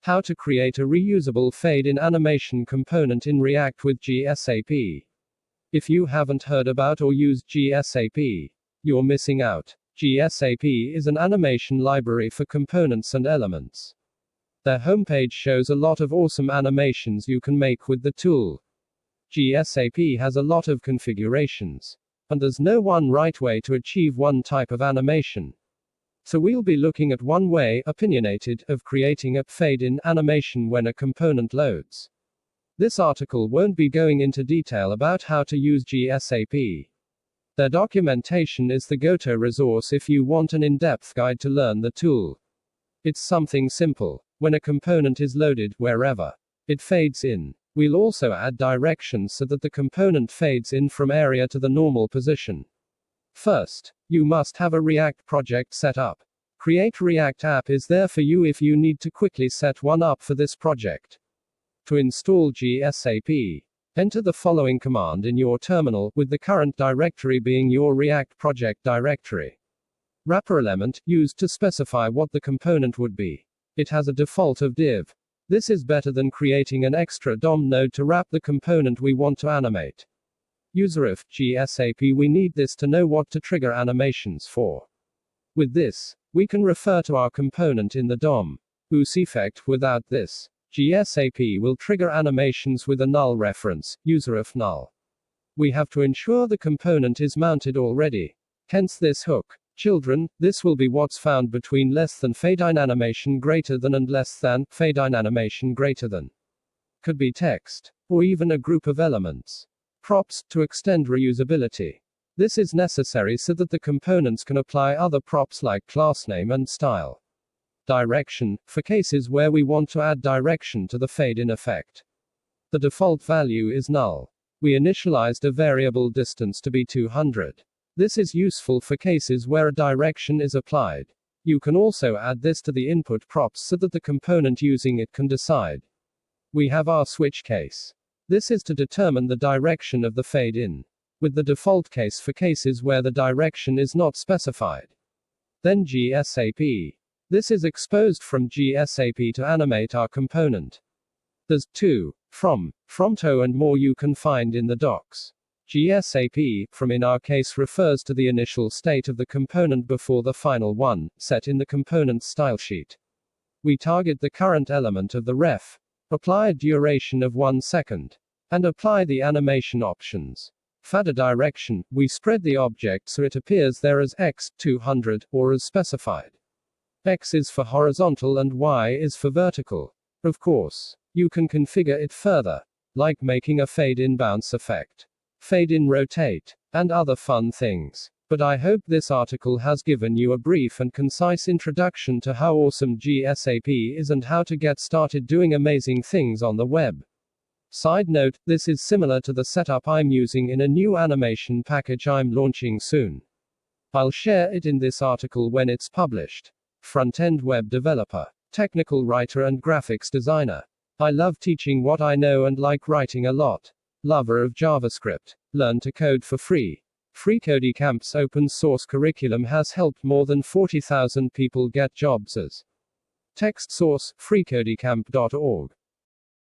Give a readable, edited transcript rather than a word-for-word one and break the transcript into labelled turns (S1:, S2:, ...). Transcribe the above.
S1: How to create a reusable fade-in animation component in React with GSAP. If you haven't heard about or used GSAP, you're missing out. GSAP is an animation library for components and elements. Their homepage shows a lot of awesome animations you can make with the tool. GSAP has a lot of configurations, and there's no one right way to achieve one type of animation. So we'll be looking at one way, opinionated, of creating a fade-in animation when a component loads. This article won't be going into detail about how to use GSAP. Their documentation is the go-to resource if you want an in-depth guide to learn the tool. It's something simple. When a component is loaded, wherever it fades in, we'll also add directions so that the component fades in from area to the normal position. First, you must have a React project set up. Create React app is there for you if you need to quickly set one up for this project. To install GSAP, enter the following command in your terminal, with the current directory being your React project directory. Wrapper element, used to specify what the component would be. It has a default of div. This is better than creating an extra DOM node to wrap the component we want to animate. Userif GSAP. We need this to know what to trigger animations for. With this, we can refer to our component in the DOM. Effect. Without this, GSAP will trigger animations with a null reference, userif null. We have to ensure the component is mounted already. Hence this hook. Children, this will be what's found between less than fade-in animation greater than and less than fade-in animation greater than. Could be text, or even a group of elements. Props, to extend reusability. This is necessary so that the components can apply other props like class name and style. Direction, for cases where we want to add direction to the fade-in effect. The default value is null. We initialized a variable distance to be 200. This is useful for cases where a direction is applied. You can also add this to the input props so that the component using it can decide. We have our switch case. This is to determine the direction of the fade-in, with the default case for cases where the direction is not specified. Then GSAP. This is exposed from GSAP to animate our component. There's to, from to and more you can find in the docs. GSAP, from in our case refers to the initial state of the component before the final one, set in the component's style sheet. We target the current element of the ref, apply a duration of 1 second, and apply the animation options. Fader direction, we spread the object so it appears there as x, 200, or as specified. X is for horizontal and Y is for vertical. Of course, you can configure it further, like making a fade-in bounce effect, fade-in rotate, and other fun things. But I hope this article has given you a brief and concise introduction to how awesome GSAP is and how to get started doing amazing things on the web. Side note, this is similar to the setup I'm using in a new animation package I'm launching soon. I'll share it in this article when it's published. Front-end web developer, technical writer and graphics designer. I love teaching what I know and like writing a lot. Lover of JavaScript. Learn to code for free. FreeCodeCamp's open source curriculum has helped more than 40,000 people get jobs as text source, freecodecamp.org.